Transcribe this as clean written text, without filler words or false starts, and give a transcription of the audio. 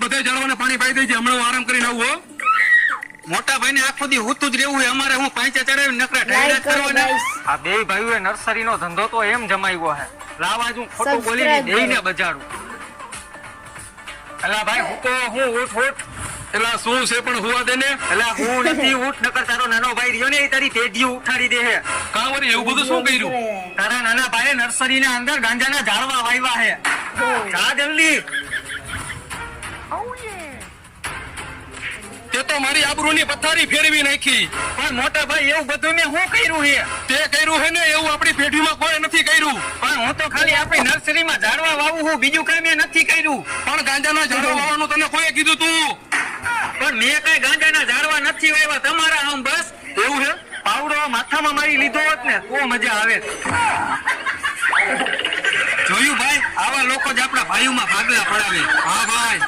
બધા ઝાડવાને પાણી પાઈ દેજે. હમણાં હું આરામ કરીને આવું હો. મોટા ભાઈ ને આખો દી હુતું જ રહેવું અમારે. હું પાંચે ચડાવી નકરા ઢાઈડા કરવાના. આ બે ભાઈઓએ નર્સરીનો ધંધો તો એમ જમાવ્યો હે. લાવા હું ખોટું બોલીને દેઈને બજાડું. અલા ભાઈ હું તો હું ઉઠ એલા શું છે પણ હુવા દે ને. અલા હું નથી ઉઠ નકર તારો નાનો ભાઈ રહ્યો ને એ તારી તેડી ઉઠાડી દે હે. કાંવરી એવું બધું શું કર્યું? તારા નાના ભાઈએ નર્સરીના અંદર ગાંજાના ઝાડવા વાવ્યા હે. જા જલ્દી. તે તો મારી આબરૂની પથારી ફેરવી નાખી. પણ મોટા ભાઈ એવું બધું મેં શું કર્યું છે? તે કર્યું હે ને એવું આપણી પેઢીમાં કોઈ નથી કર્યું. પણ હું તો ખાલી આપણી નર્સરીમાં ઝાડવા વાવું હું, બીજું કઈ મેં નથી કર્યું. પણ ગાંજાના ઝાડવા વાવવાનું તને કોઈએ કીધું તું? પણ મેં કઈ ગાંજાના ઝાડવા નથી વાવ્યા, તમારા આમ બસ. એવું છે? પાવડો માથામાં મારી લીધો હોત ને તો મજા આવે. જોયું ભાઈ, આવા લોકો જ આપણા ભાઈઓમાં ભાગલા પડાવે. હા ભાઈ.